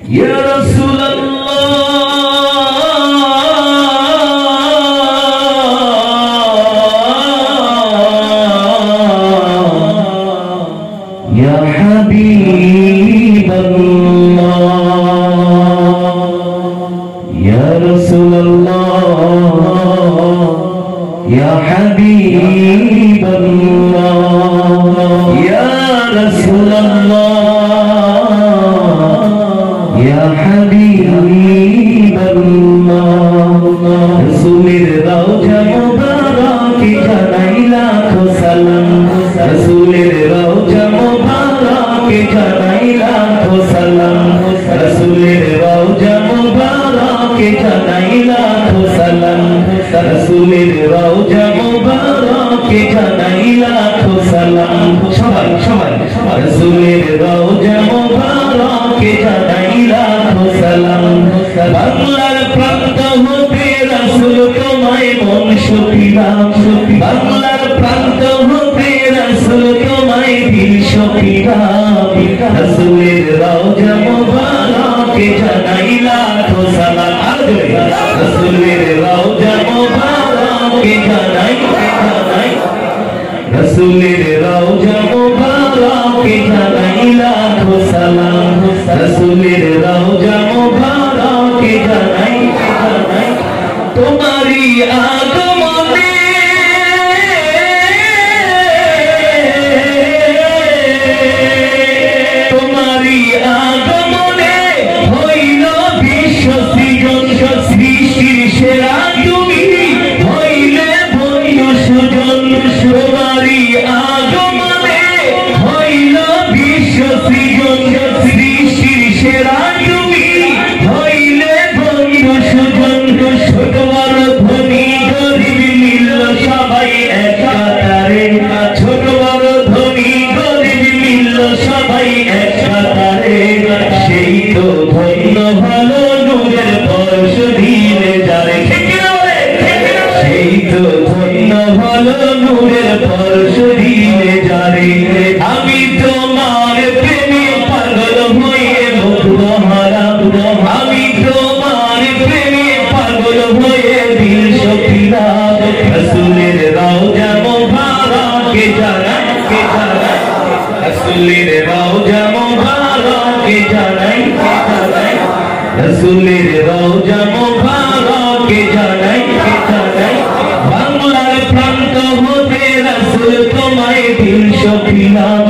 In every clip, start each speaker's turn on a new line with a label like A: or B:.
A: ইয়া রাসূলুল্লাহ ইয়া হাবিবাল্লাহ ইয়া রাসূলুল্লাহ ইয়া হাবিবাল্লাহ ইয়া রাসূলুল্লাহ ইয়া হাবিবাল্লাহ রাসূলের রওজা মুবারকে জানাই লাখো সালাম রাসূলের রওজা মুবারকে জানাই লাখো সালাম রাসূলের রওজা মুবারকে জানাই লাখো সালাম রাসূলের রওজা মুবারকে জানাই লাখো সালাম সবাই সবাই রাসূলের রওজা মুবারকে জানাই লাখো সালাম বাংলার প্রান্ত হতে রাসূল তোমায় মন সপিলাম বাংলার প্রান্ত হতে রাসূল তোমায় দিল সপিলাম রাসূলের রওজা মুবারকে জানাই লাখো সালাম রাসূলের রওজা মুবারকে জানাই রাসূলের রওজা মুবারকে জানাই লাখো সালাম রাসূলের রওজা মুবারকে জানাই তোমারই আগমনে তোমারই আগমনে হইল বিশ্ব সৃজন সৃষ্টির সেরা তুমি হইলে বন্ধু সুজন তোমারই আগমনে হইল বিশ্ব সৃজন সৃষ্টির সেরা তুমি হইলে বন্ধু সুজন ছোট বড় ধনী গরিব মিলল সবাই এক কাতারে ছোট বড় ধনী গরিব মিলল সবাই এক কাতারে সেই তো ধন্য ভালো নূরের পরশ দিলে যারে সেই তো ধন্য ভালো নূরের পরশ দিলে যারে আমি তোমার প্রেমে পাগল হয়ে মুগ্ধ হারাম আমি তোমার প্রেমে পাগল হয়ে দিল সপিলাম রাসূলের রওজা মুবারকে জানাই রাসূলের রওজা মুবারকে জানাই রাসূলের রওজা মুবারকে জানাই বাংলার প্রান্ত হতে রাসূল তোমায় দিল সপিলাম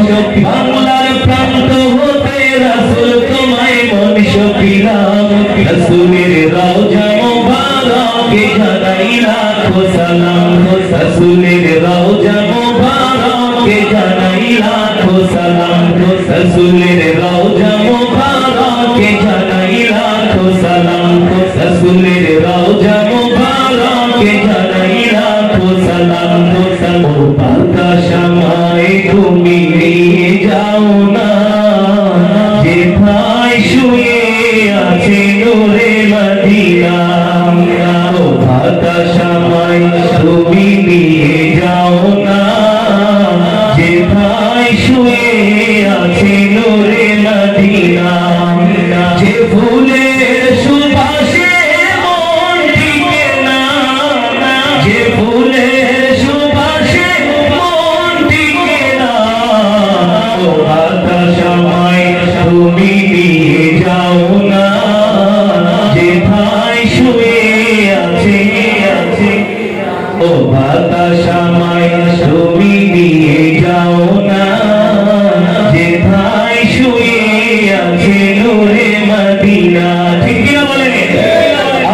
A: বাংলার প্রান্ত হতে রাসূল তোমায় মন সপিলাম রাসূলের রওজা মুবারকে জানাই লাখো সালাম রাসূলের রওজা মুবারকে জানাই লাখো সালাম রাসূলের রওজা মুবারকে জানাই লাখো সালাম রাসূলের রওজা মুবারকে জানাই লাখো সালাম ও বাতাস আমায় তুমি নিয়ে যাও না যেথায় শুয়ে আছে নূরে মদিনা ও বাতাস আমায় তুমি নিয়ে যাও না যেথায় শুয়ে আছে নূরে মদিনা যে ফুলের সুবাসে মন টিকে না যে ফুলের সুবাসে মন টিকে না ও বাতাস আমায় তুমি নিয়ে যাও না যেথায় শুয়ে আছে ও বাতাস আমায় তুমি নিয়ে যাও না যেথায় শুয়ে আছে নূরে মদিনা ঠিক কি না বলেন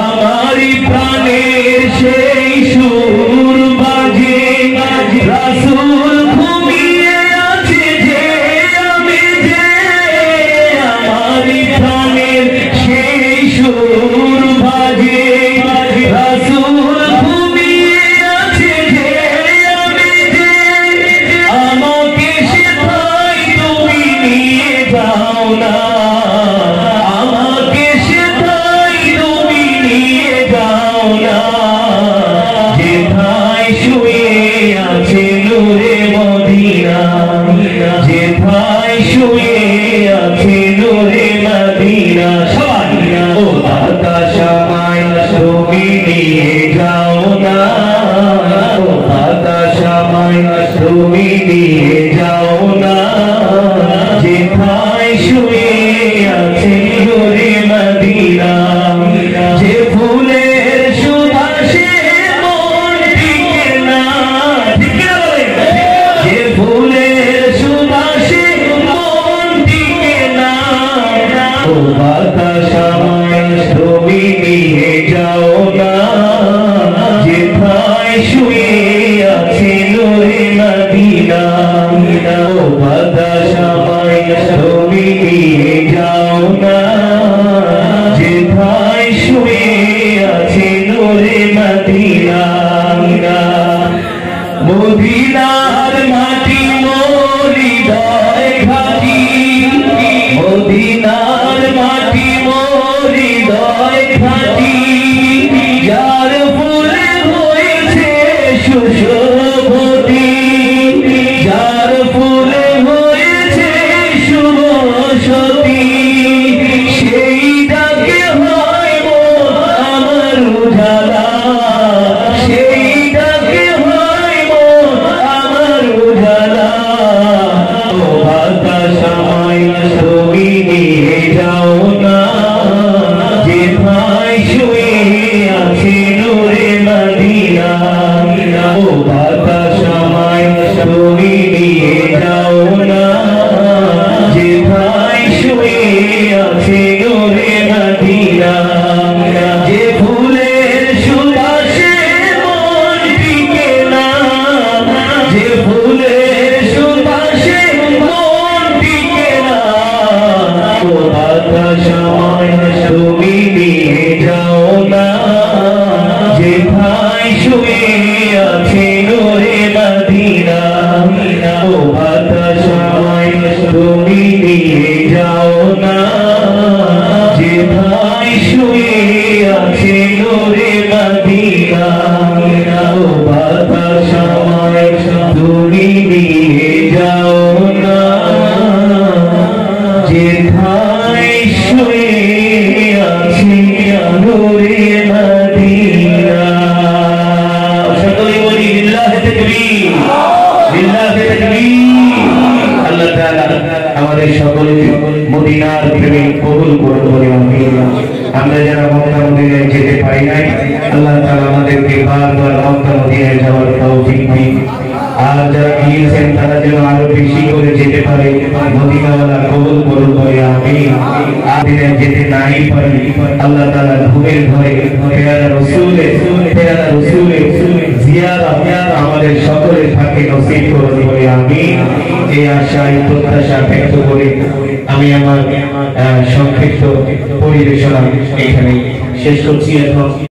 A: আমারই প্রাণের সেই সুর বাজে রাসূল ঘুমিয়ে আছে যে আমি যে আমারই প্রাণের সেই সুর বাজে রাসূল ঘুমিয়ে আছে যে আমি যে আমাকে সেথায় তুমি নিয়ে যাও না আমাকে ও বাতাস আমায় তুমি নিয়ে যাও না যেথায় শুয়ে আছে নূরে মদিনা ও বাতাস আমায় তুমি নিয়ে যাও না যেথায় শুয়ে আছে নূরে মদিনা মদিনার মাটি মোর হৃদয় ঘাটি মদিনার মাটি মোর হৃদয় ঘাটি যার ফুলে হয়েছে সুশোভতী যার ফুলে হয়েছে শুভসতী সেই ডাকে হয় মোর আমার উজালা সেই ডাকে হয় মোর আমার উজালা ও বাতাস আমায় তুমি নিয়ে যাও না যেথায় শুয়ে আছে নূরে মদিনা ও বাতাস আমায় তুমি নিয়ে যাও না যেথায় শুয়ে আছে নূরে মদিনা যে ফুলের সুবাসে মন টিকে না যে ফুলের সুবাসে মন টিকে না ও বাতাস আমায় তুমি নিয়ে যাও না যেথায় শুয়ে আছে নূরে মদিনা ও বাতাস আমায় তুমি নিয়ে যাও না যেথায় শুয়ে আছে নূরে মদিনা ও বাতাস আমায় তুমি নিয়ে যাও না যেথায় শুয়ে আছে নূরে মদিনা সকলে বলি লিল্লাহি তাকবীর লিল্লাহি তাকবীর আল্লাহ তাআলা আমাদের সকলকে মদিনার প্রেমে কবুল করুন বলে আমিন আমরা যারা মক্কা মদিনায় যেতে পারি নাই আল্লাহ তাআলা আমাদেরকে বারবার মক্কা মদিনায় যাওয়ার তৌফিক দিন আর যারা গিয়েছেন তারা যেন আরো বেশি করে যেতে পারে মদিনাওয়ালা কবুল করুন বলে আমিন মদিনায় যেতে নাই পারি আল্লাহ তাআলা ঘুমের ঘরে পেয়ারা রাসূলের জিয়ারত আমাদের সকলের ভাগ্যে নসিব করুন বলে আমিন এই আশায় প্রত্যাশা ব্যক্ত করে আমি আমার সংক্ষিপ্ত পরিবেশনা এখানে শেষ করছি। এখন